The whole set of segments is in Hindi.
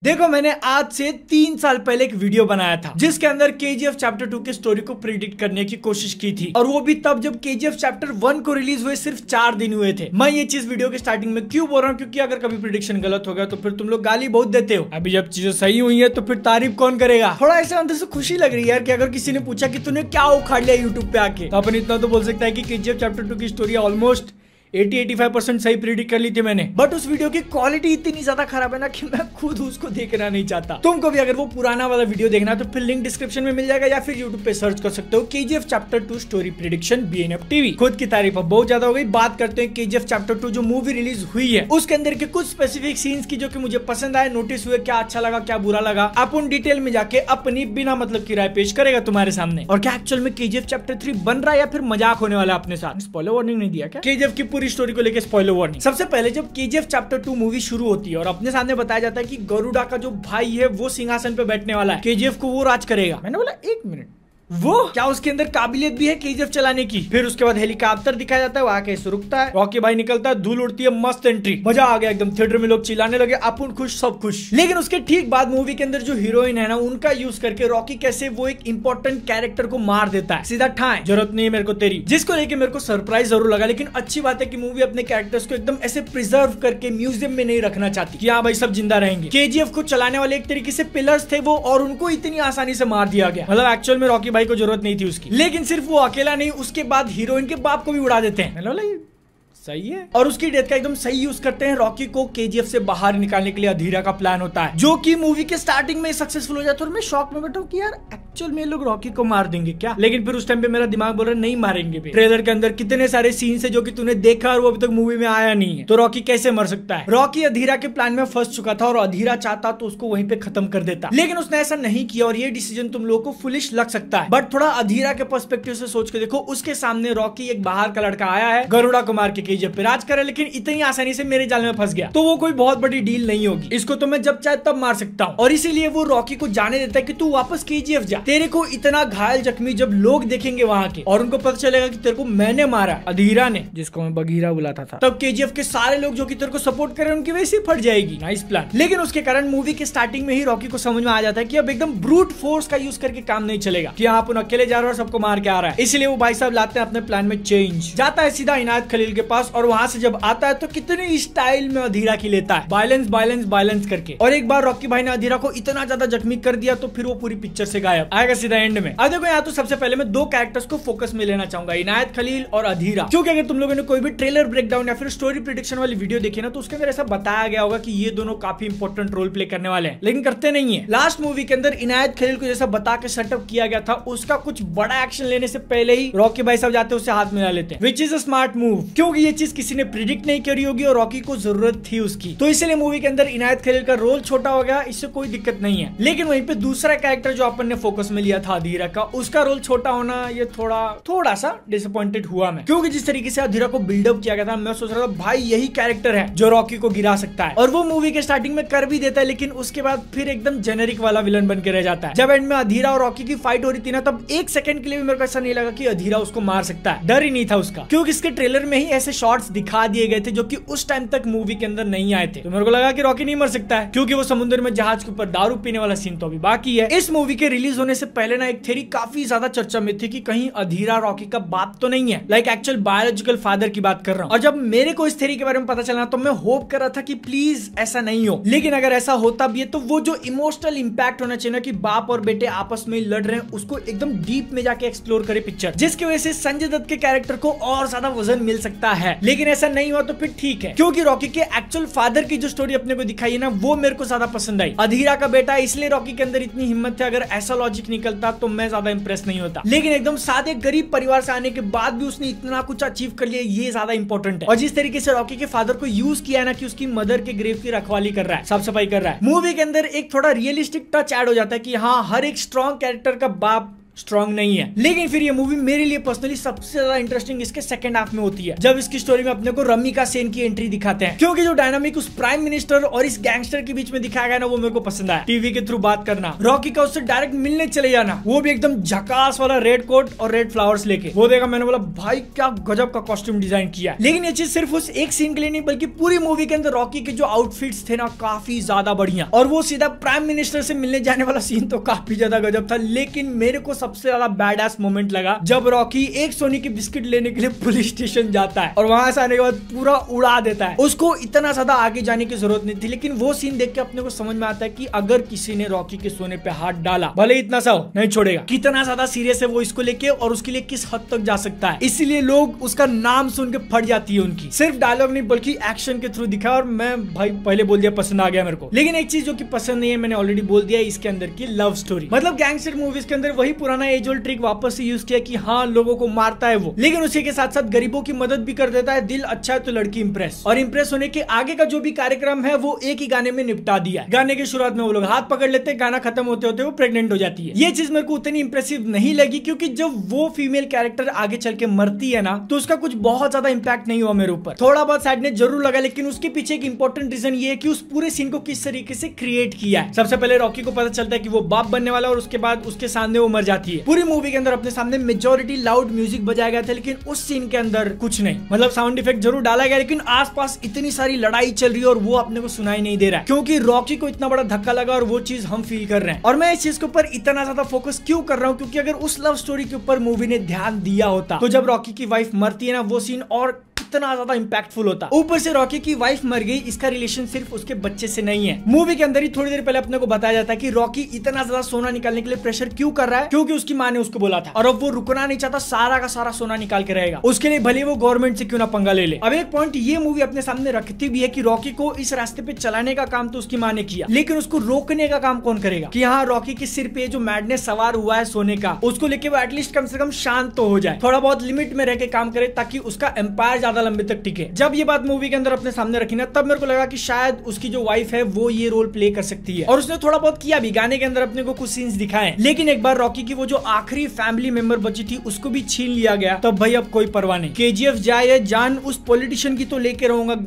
देखो, मैंने आज से 3 साल पहले एक वीडियो बनाया था जिसके अंदर केजीएफ चैप्टर 2 की स्टोरी को प्रिडिक्ट करने की कोशिश की थी, और वो भी तब जब केजीएफ चैप्टर 1 को रिलीज हुए सिर्फ 4 दिन हुए थे। मैं ये चीज वीडियो के स्टार्टिंग में क्यों बोल रहा हूँ, क्योंकि अगर कभी प्रिडिक्शन गलत हो गया तो फिर तुम लोग गाली बहुत देते हो। अभी जब चीजें सही हुई है तो फिर तारीफ कौन करेगा। थोड़ा ऐसा अंदर से खुशी लग रही है यार कि अगर किसी ने पूछा कि तूने क्या उखाड़ लिया यूट्यूब पे आके, तो अपन इतना तो बोल सकता है कि केजीएफ चैप्टर 2 की स्टोरी ऑलमोस्ट 80-85% सही प्रिडिक्ट कर ली थी मैंने। बट उस वीडियो की क्वालिटी इतनी ज्यादा खराब है ना कि मैं खुद उसको देखना नहीं चाहता। तुमको भी अगर वो पुराना वाला वीडियो देखना है तो फिर लिंक डिस्क्रिप्शन में मिल जाएगा, या फिर यूट्यूब पे सर्च कर सकते हो KGF chapter 2 story prediction BNF TV. खुद की तारीफ अब बहुत ज्यादा हो गई। बात करते हैं केजीएफ चैप्टर 2 जो मूवी रिलीज हुई है उसके अंदर के कुछ स्पेसिफिक सीन्स की जो कि मुझे पसंद आए, नोटिस हुए, क्या अच्छा लगा क्या बुरा लगा। अपन डिटेल में जाके अपनी बिना मतलब की राय पेश करेगा तुम्हारे सामने। और क्या एक्चुअल में केजीएफ चैप्टर 3 बन रहा है या फिर मजाक होने वाला अपने साथ। स्पॉइलर वार्निंग नहीं दिया क्या केजीएफ की पूरी स्टोरी को लेकर? Spoiler warning. सबसे पहले जब केजीएफ चैप्टर 2 मूवी शुरू होती है और अपने सामने बताया जाता है कि गरुड़ा का जो भाई है वो सिंहासन पे बैठने वाला है, केजीएफ को वो राज करेगा। मैंने बोला 1 मिनट, वो क्या उसके अंदर काबिलियत भी है केजीएफ चलाने की? फिर उसके बाद हेलीकॉप्टर दिखाया जाता है, वहां कैसे रुकता है, रॉकी भाई निकलता है, धूल उड़ती है, मस्त एंट्री, मजा आ गया एकदम। थिएटर में लोग चिल्लाने लगे, अपन खुश सब खुश। लेकिन उसके ठीक बाद मूवी के अंदर जो हीरोइन है ना, उनका यूज करके रॉकी कैसे वो एक इंपॉर्टेंट कैरेक्टर को मार देता है सीधा ठाए, जरूरत नहीं है मेरे को तेरी, जिसको लेके मेरे को सरप्राइज जरूर लगा। लेकिन अच्छी बात है कि मूवी अपने कैरेक्टर्स को एकदम ऐसे प्रिजर्व करके म्यूजियम में नहीं रखना चाहती कि हाँ भाई सब जिंदा रहेंगे। केजीएफ को चलाने वाले एक तरीके से पिलर्स थे वो, और उनको इतनी आसानी से मार दिया गया। मतलब एक्चुअल में रॉकी भाई को जरूरत नहीं थी। लेकिन सिर्फ वो अकेला नहीं, उसके बाद हीरोइन के बाप को भी उड़ा देते हैं। सही है। और उसकी डेथ का एकदम सही यूज करते हैं। रॉकी को केजीएफ से बाहर निकालने के लिए अधीरा का प्लान होता है जो कि मूवी के स्टार्टिंग में सक्सेसफुल हो जाता है। और मैं शॉक में बैठा हूँ कि यार एक्चुअल में लोग रॉकी को मार देंगे क्या? लेकिन फिर उस टाइम पे मेरा दिमाग बोल रहा है नहीं मारेंगे भी। ट्रेलर के अंदर कितने सारे सीन्स है जो कि तूने देखा और वो अभी तक मूवी में आया नहीं है, तो रॉकी कैसे मर सकता है? रॉकी अधीरा के प्लान में फंस चुका था और अधीरा चाहता तो उसको वहीं पे खत्म कर देता, लेकिन उसने ऐसा नहीं किया। और ये डिसीजन तुम लोगों को फुलिश लग सकता है, बट थोड़ा अधीरा के पर्सपेक्टिव से सोच के देखो। उसके सामने रॉकी एक बाहर का लड़का आया है, गरुड़ा को मार के केजीएफ पे राज करे, लेकिन इतनी आसानी से मेरे जाल में फंस गया, तो वो कोई बहुत बड़ी डील नहीं होगी। इसको तो मैं जब चाहे तब मार सकता हूँ। और इसीलिए वो रॉकी को जाने देता है कि तू वापस केजीएफ जा। तेरे को इतना घायल जख्मी जब लोग देखेंगे वहां के, और उनको पता चलेगा कि तेरे को मैंने मारा, अधीरा ने, जिसको मैं बगीरा बुलाता था, तब केजीएफ के सारे लोग जो कि तेरे को सपोर्ट कर रहे हैं उनकी वैसे फट जाएगी। Nice plan. लेकिन उसके कारण मूवी के स्टार्टिंग में ही रॉकी को समझ में आ जाता है कि अब एकदम ब्रूट फोर्स का यूज करके काम नहीं चलेगा, कि आप उन अकेले जा रहे हो और सबको मार के आ रहा है। इसलिए वो भाई साहब लाते हैं अपने प्लान में चेंज। जाता है सीधा इनायत खलील के पास, और वहां से जब आता है तो कितने स्टाइल में अधीरा की लेता है, बायलेंस बायलेंस बायलेंस करके। और एक बार रॉकी भाई ने अधीरा को इतना ज्यादा जख्मी कर दिया तो फिर वो पूरी पिक्चर से गायब, आएगा सीधा एंड में। अब देखो यहाँ तो सबसे पहले मैं 2 कैरेक्टर्स को फोकस में लेना चाहूंगा, इनायत खलील और अधीरा। क्योंकि अगर तुम लोगों ने कोई भी ट्रेलर ब्रेकडाउन या फिर स्टोरी प्रेडिक्शन वाली वीडियो देखी ना, तो उसके अंदर ऐसा बताया गया होगा कि ये दोनों काफी इंपॉर्टेंट रोल प्ले करने वाले हैं, लेकिन करते नहीं है। लास्ट मूवी के अंदर इनायत खलील को जैसा बता के सेटअप किया गया था, उसका कुछ बड़ा एक्शन लेने से पहले ही रॉकी भाई साहब जाते उससे हाथ मिला लेते हैं, which is a smart move, क्योंकि ये चीज किसी ने प्रिडिक्ट नहीं करी होगी और रॉकी को जरूरत थी उसकी। तो इसलिए मूवी के अंदर इनायत खलील का रोल छोटा हो गया, इससे कोई दिक्कत नहीं है। लेकिन वहीं पे दूसरा कैरेक्टर जो अपन ने फोकस में लिया था अधीरा का, उसका रोल छोटा होना, ये थोड़ा सा डिसअपॉइंटेड हुआ मैं, क्योंकि जिस तरीके से अधीरा को बिल्डअप किया गया था, मैं सोच रहा था भाई यही कैरेक्टर है जो रॉकी को गिरा सकता है, और वो मूवी के स्टार्टिंग में कर भी देता है, लेकिन उसके बाद फिर एकदम जेनेरिक वाला विलन बन के रह जाता है। जब एंड में अधीरा और रॉकी की फाइट हो रही थी ना, तब 1 सेकंड के लिए भी मेरे को ऐसा नहीं लगा कि अधीरा उसको मार सकता है, डर ही नहीं था उसका, क्योंकि इसके ट्रेलर में ही ऐसे शॉट्स दिखा दिए गए थे जो कि उस टाइम तक मूवी के अंदर नहीं आए थे। तो मेरे को लगा कि रॉकी नहीं मर सकता है, क्योंकि वो समुद्र में जहाज के ऊपर दारू पीने वाला सीन तो अभी बाकी है। इस मूवी के रिलीज होने से पहले ना एक थ्योरी काफी ज्यादा चर्चा में थी कि कहीं अधीरा रॉकी का बाप तो नहीं है, लाइक एक्चुअल बायोलॉजिकल फादर की बात कर रहा हूँ। और जब मेरे को इस थ्योरी के बारे में पता चला तो मैं होप कर रहा था कि प्लीज ऐसा नहीं हो, लेकिन अगर ऐसा होता भी है तो वो जो इमोशनल इंपैक्ट होना चाहिए ना कि बाप और बेटे आपस में लड़ रहे हैं, उसको एकदम डीप में जाके एक्सप्लोर करे पिक्चर, जिसकी वजह से संजय दत्त के कैरेक्टर को और ज्यादा वजन मिल सकता है। लेकिन ऐसा नहीं हुआ तो फिर ठीक है, क्योंकि रॉकी के एक्चुअल फादर की जो स्टोरी अपने को दिखाई है ना, वो मेरे को ज्यादा पसंद आई। अधीरा का बेटा, इसलिए रॉकी के अंदर इतनी हिम्मत थी। अगर ऐसा लॉजिक निकलता तो मैं ज्यादा इंप्रेस नहीं होता, लेकिन एकदम सादे गरीब परिवार से आने के बाद भी उसने इतना कुछ अचीव कर लिया, ये ज्यादा इंपॉर्टेंट है। और जिस तरीके से रॉकी के फादर को यूज किया ना कि उसकी मदर के ग्रेव की रखवाली कर रहा है, साफ सफाई कर रहा है, मूवी के अंदर एक थोड़ा रियलिस्टिक टच ऐड हो जाता है कि हाँ, हर एक स्ट्रॉन्ग कैरेक्टर का बाप स्ट्रॉन्ग नहीं है। लेकिन फिर ये मूवी मेरे लिए पर्सनली सबसे ज्यादा इंटरेस्टिंग इसके सेकंड हाफ में होती है, जब इसकी स्टोरी में अपने को रमिका सेन की एंट्री दिखाते हैं। क्योंकि जो डायनामिक उस प्राइम मिनिस्टर और इस गैंगस्टर के बीच में दिखाया गया ना, वो मेरे को पसंद आया। टीवी के थ्रू बात करना, रॉकी का उससे डायरेक्ट मिलने चले जाना, वो भी एकदम झकास वाला रेड कोट और रेड फ्लावर्स लेके, वो देखा मैंने बोला भाई क्या गजब का कॉस्ट्यूम डिजाइन किया है। लेकिन ये चीज सिर्फ उस एक सीन के लिए नहीं बल्कि पूरी मूवी के अंदर रॉकी के जो आउटफिट्स थे ना काफी ज्यादा बढ़िया, और वो सीधा प्राइम मिनिस्टर से मिलने जाने वाला सीन तो काफी ज्यादा गजब था। लेकिन मेरे को सबसे ज्यादा बैड मोमेंट लगा जब रॉकी एक सोनी की बिस्किट लेने के लिए पुलिस स्टेशन जाता है और वहां से आने के बाद पूरा उड़ा देता है। उसको इतना ज्यादा आगे जाने की जरूरत नहीं थी, लेकिन वो सीन देख के अपने को समझ में आता है कि अगर किसी ने रॉकी के सोने पे हाथ डाला, भले इतना सा हो, नहीं छोड़ेगा। कितना ज्यादा सीरियस है वो इसको लेके और उसके लिए किस हद तक जा सकता है। इसलिए लोग उसका नाम सुन के फट जाती है उनकी। सिर्फ डायलॉग नहीं बल्कि एक्शन के थ्रू दिखा, और मैं भाई पहले बोल दिया पसंद आ गया मेरे को। लेकिन एक चीज जो कि पसंद नहीं है मैंने ऑलरेडी बोल दिया, इसके अंदर की लव स्टोरी। मतलब गैंगस्टर मूवीज के अंदर वही पुराना एज ओल्ड ट्रिक वापस से यूज किया कि हाँ लोगों को मारता है वो, लेकिन उसी के साथ साथ गरीबों की मदद भी कर देता है। दिल अच्छा है तो लड़की इंप्रेस, और इंप्रेस होने के आगे का जो भी कार्यक्रम है वो एक ही गाने में निपटा दिया है। गाने की शुरुआत में वो लोग हाथ पकड़ लेते हैं, गाना खत्म होते होते वो प्रेग्नेंट हो जाती है। ये चीज मेरे को उतनी इंप्रेसिव नहीं लगी, क्योंकि जब वो फीमेल कैरेक्टर आगे चल के मरती है ना, तो उसका कुछ बहुत ज्यादा इंपैक्ट नहीं हुआ मेरे ऊपर। थोड़ा बहुत सैडनेस जरूर लगा, लेकिन उसके पीछे एक इंपॉर्टेंट रीजन ये है कि उस पूरे सीन को किस तरीके से क्रिएट किया है। सबसे पहले रॉकी को पता चलता है कि वो बाप बनने वाला, और उसके बाद उसके सामने वो मर जाती है। पूरी मूवी के अंदर अपने सामने मेजोरिटी लाउड म्यूजिक बजाया गया था, लेकिन उस सीन के अंदर कुछ नहीं। मतलब साउंड इफेक्ट जरूर डाला गया, लेकिन आसपास इतनी सारी लड़ाई चल रही है और वो अपने को सुनाई नहीं दे रहा है, क्योंकि रॉकी को इतना बड़ा धक्का लगा और वो चीज हम फील कर रहे हैं। और मैं इस चीज के ऊपर इतना ज्यादा फोकस क्यों कर रहा हूँ, क्योंकि अगर उस लव स्टोरी के ऊपर मूवी ने ध्यान दिया होता तो जब रॉकी की वाइफ मरती है ना, वो सीन और इतना ज्यादा इंपैक्टफुल होता। ऊपर से रॉकी की वाइफ मर गई, इसका रिलेशन सिर्फ उसके बच्चे से नहीं है। मूवी के अंदर ही थोड़ी देर पहले अपने को बताया जाता है कि रॉकी इतना ज्यादा सोना निकालने के लिए प्रेशर क्यों कर रहा है, क्योंकि उसकी माँ ने उसको बोला था, और अब वो रुकना नहीं चाहता, सारा का सारा सोना निकाल के रहेगा। उसके लिए भले वो गवर्नमेंट से क्यों ना पंगा ले ले। अब एक पॉइंट ये मूवी अपने सामने रखती भी है कि रॉकी को इस रास्ते पे चलाने का काम तो उसकी माँ ने किया, लेकिन उसको रोकने का काम कौन करेगा। कि हाँ रॉकी के सिर पे जो मैडनेस सवार हुआ है सोने का, उसको लेके वो एटलीस्ट कम से कम शांत तो हो जाए, थोड़ा बहुत लिमिट में रह के काम करे, ताकि उसका एम्पायर ज्यादा लंबे तक टिके। जब ये बात मूवी के अंदर अपने सामने रखी ना, तब मेरे को लगा कि शायद उसकी जो वाइफ है वो ये रोल प्ले कर सकती है, और उसने थोड़ा बहुत किया भी। गाने के अंदर अपने को कुछ सीन्स दिखाए, लेकिन एक बार रॉकी की वो जो आखिरी फैमिली मेंबर बची थी उसको भी छीन लिया गया, तब भाई अब कोई परवाह नहीं। केजीएफ जाए जान, उस पॉलिटिशियन की तो लेके रहूंगा,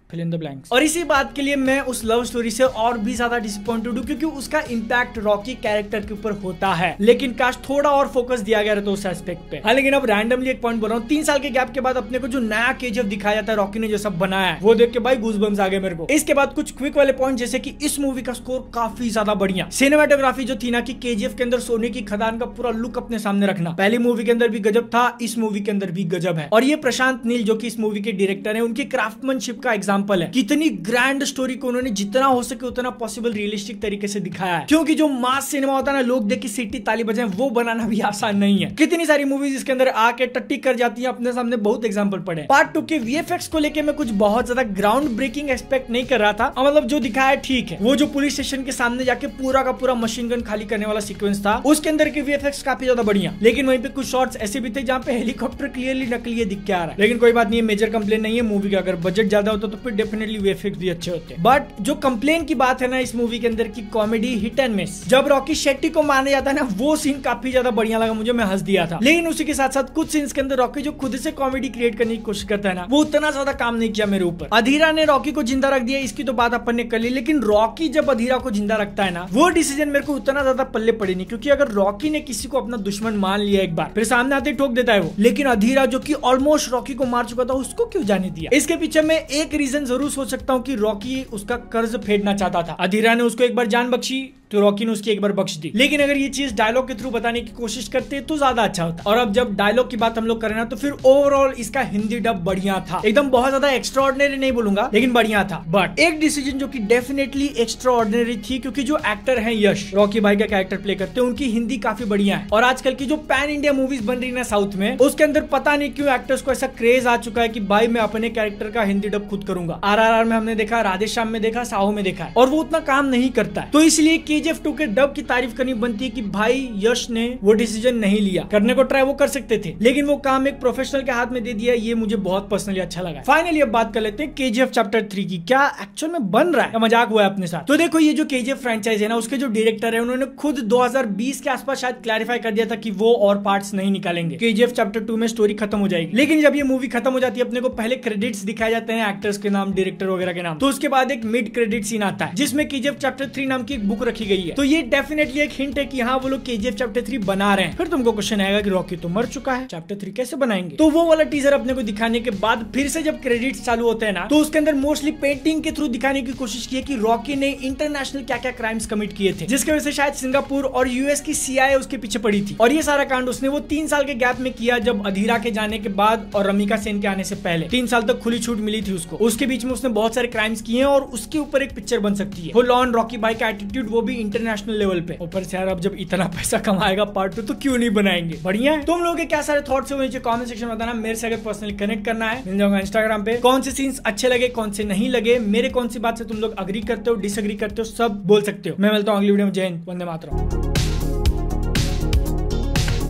फिल इन द ब्लैंक्स। और इसी बात के लिए मैं उस लव स्टोरी से और भी ज्यादा डिसअपॉइंटेड हूँ, क्योंकि उसका इंपैक्ट रॉकी कैरेक्टर के ऊपर होता है, लेकिन काश थोड़ा और फोकस दिया गया रहता उस एस्पेक्ट पे। हाँ लेकिन अब रैंडमली एक पॉइंट बोल रहा हूँ, 3 साल के गैप के बाद अपने को जो नया केजीएफ दिखाया जाता है, रॉकी ने जो सब बनाया है, वो देख के भाई गूज़बम्स आ गए मेरे को। इसके बाद कुछ क्विक वाले पॉइंट, जैसे कि इस मूवी का स्कोर काफी ज्यादा बढ़िया, सिनेमेटोग्राफी जो थी ना कि केजीएफ के अंदर सोने की खदान का पूरा लुक अपने सामने रखना, पहली मूवी के अंदर भी गजब था, इस मूवी के अंदर भी गजब है। और ये प्रशांत नील जो कि इस मूवी के डायरेक्टर है, उनकी क्राफ्टमैनशिप का एग्जांपल है। कितनी ग्रैंड स्टोरी को उन्होंने जितना हो सके उतना पॉसिबल रियलिस्टिक तरीके से दिखाया है, क्योंकि जो मास सिनेमा होता है ना, लोग देख के सीटी ताली बजाएं, वो बनाना भी आसान नहीं है। कितनी सारी मूवीज इसके अंदर आके टट्टी कर जाती है, अपने सामने बहुत एग्जांपल पड़े। पार्ट 2 के वीएफएक्स को लेके मैं कुछ बहुत ज्यादा ग्राउंड ब्रेकिंग एक्सपेक्ट नहीं कर रहा था, मतलब जो दिखाया ठीक है। वो जो पुलिस स्टेशन के सामने जाके पूरा का पूरा मशीन गन खाली करने वाला सीक्वेंस था, उसके अंदर के वीएफएक्स काफी ज्यादा बढ़िया, लेकिन वहीं पे कुछ शॉट्स ऐसे भी थे जहाँ पे हेलीकॉप्टर क्लियरली नकली दिख के आ रहा है। लेकिन कोई बात नहीं है, मेजर कंप्लेन नहीं है मूवी का। अगर बजट ज्यादा होता तो फिर डेफिनेटली वीएफएक्स भी अच्छे होते। बट जो कंप्लेन की बात है ना, इस मूवी के अंदर की कॉमेडी हिट एंड मिस। जब रॉकी शेट्टी को मारने जाता है ना, वो सीन काफी ज्यादा बढ़िया लगा मुझे, मैं हंस दिया था। लेकिन उसी के साथ साथ कुछ सीन्स के अंदर रॉकी जो खुद से कॉमेडी क्रिएट करने की कोशिश करता है ना, वो उतना ज्यादा काम नहीं किया मेरे ऊपर। अधीरा ने रॉकी को जिंदा रख दिया, इसकी तो बात अपन ने कर ली, लेकिन रॉकी जब अधीरा को जिंदा रखता है ना, वो डिसीजन मेरे को उतना ज्यादा पल्ले पड़े नहीं, क्योंकि अगर रॉकी ने किसी को अपना दुश्मन मान लिया एक बार, फिर सामने आते ठोक देता है वो। लेकिन अधीरा जो कि ऑलमोस्ट रॉकी को मार चुका था, उसको क्यों जाने दिया? इसके पीछे मैं एक रीजन जरूर सोच सकता हूँ कि रॉकी उसका कर्ज फेडना चाहता था। अधीरा ने उसको एक बार जान बख्शी तो रॉकी ने उसकी एक बार बख्श दी, लेकिन अगर ये चीज डायलॉग के थ्रू बताने की कोशिश करते तो ज्यादा अच्छा होता। और अब जब डायलॉग की बात हम लोग करें ना, तो फिर ओवरऑल इसका हिंदी डब बढ़िया था, एकदम बहुत ज्यादा एक्स्ट्राऑर्डिनरी नहीं बोलूंगा, लेकिन बढ़िया था। बट एक डिसीजन जो कि डेफिनेटली एक्स्ट्राऑर्डिनरी थी, क्योंकि जो एक्टर है यश, रॉकी भाई का कैरेक्टर प्ले करते हैं, उनकी हिंदी काफी बढ़िया है। और आजकल की जो पैन इंडिया मूवीज बन रही है ना साउथ में, उसके अंदर पता नहीं क्यों एक्टर्स को ऐसा क्रेज आ चुका है कि भाई मैं अपने कैरेक्टर का हिंदी डब खुद करूंगा। दिखाऊंगा। RRR में हमने देखा, राधेश्याम में देखा, साहो में देखा है, और वो उतना काम नहीं करता है। तो इसलिए KGF 2 के डब की तारीफ करनी बनती है कि भाई यश ने वो डिसीजन नहीं लिया, करने को ट्राई वो कर सकते थे, लेकिन वो काम एक प्रोफेशनल के हाथ में दे दिया। ये मुझे बहुत पर्सनली अच्छा लगा। फाइनली अब बात कर लेते हैं KGF चैप्टर 3 की। क्या एक्चुअल में बन रहा है या मजाक हुआ है अपने साथ? तो देखो, ये जो KGF फ्रेंचाइज है ना, उसके जो डायरेक्टर है उन्होंने खुद 2020 के आसपास शायद क्लैरिफाई कर दिया था कि वो और पार्ट्स नहीं निकालेंगे। KGF चैप्टर 2 में स्टोरी खत्म हो जाएगी। लेकिन जब ये मूवी खत्म हो जाती है, अपने को पहले क्रेडिट्स दिखाए जाते हैं एक्टर्स के नाम, डायरेक्टर वगैरह के नाम, तो उसके बाद एक मिड क्रेडिट सीन आता है जिसमें KGF चैप्टर 3 नाम की एक बुक रखी गई है। तो ये डेफिनेटली एक हिंट है कि हाँ, वो लोग KGF चैप्टर 3 बना रहे हैं। फिर तुमको क्वेश्चन आएगा कि रॉकी तो मर चुका है, चैप्टर 3 कैसे बनाएंगे? तो वो वाला टीजर अपने को दिखाने के बाद फिर से जब क्रेडिट्स चालू होते हैं ना, तो उसके अंदर मोस्टली पेंटिंग के थ्रू दिखाने की कोशिश की है कि रॉकी ने इंटरनेशनल क्या क्या क्राइम्स कमिट किए थे, जिसकी वजह से शायद सिंगापुर और US की CIA उसके पीछे पड़ी थी। और ये सारा कांड उसने वो 3 साल के गैप में किया, जब अधीरा के जाने के बाद और रमिका सेन के आने से पहले 3 साल तक खुली छूट मिली थी उसको। उसके बीच में उसने बहुत सारे क्राइम्स किए हैं और उसके ऊपर एक पिक्चर बन सकती है। फुल ऑन रॉकी भाई का एटीट्यूड, वो भी इंटरनेशनल लेवल पे। ऊपर से यार अब जब इतना पैसा कमाएगा पार्ट 2 तो क्यों नहीं बनाएंगे? बढ़िया है। तुम लोगों के क्या सारे थॉट्स है नीचे कमेंट सेक्शन में बताना। मेरे से अगर पर्सनली कनेक्ट करना है, मिल जाऊंगा इंस्टाग्राम पे। कौन से सीन्स अच्छे लगे, कौन से नहीं लगे, मेरे कौन सी बात से तुम लोग अग्री करते हो, डिसएग्री करते हो, सब बोल सकते हो। मैं मिलता हूँ अगली वीडियो में। जय हिंद, वंदे मातरम।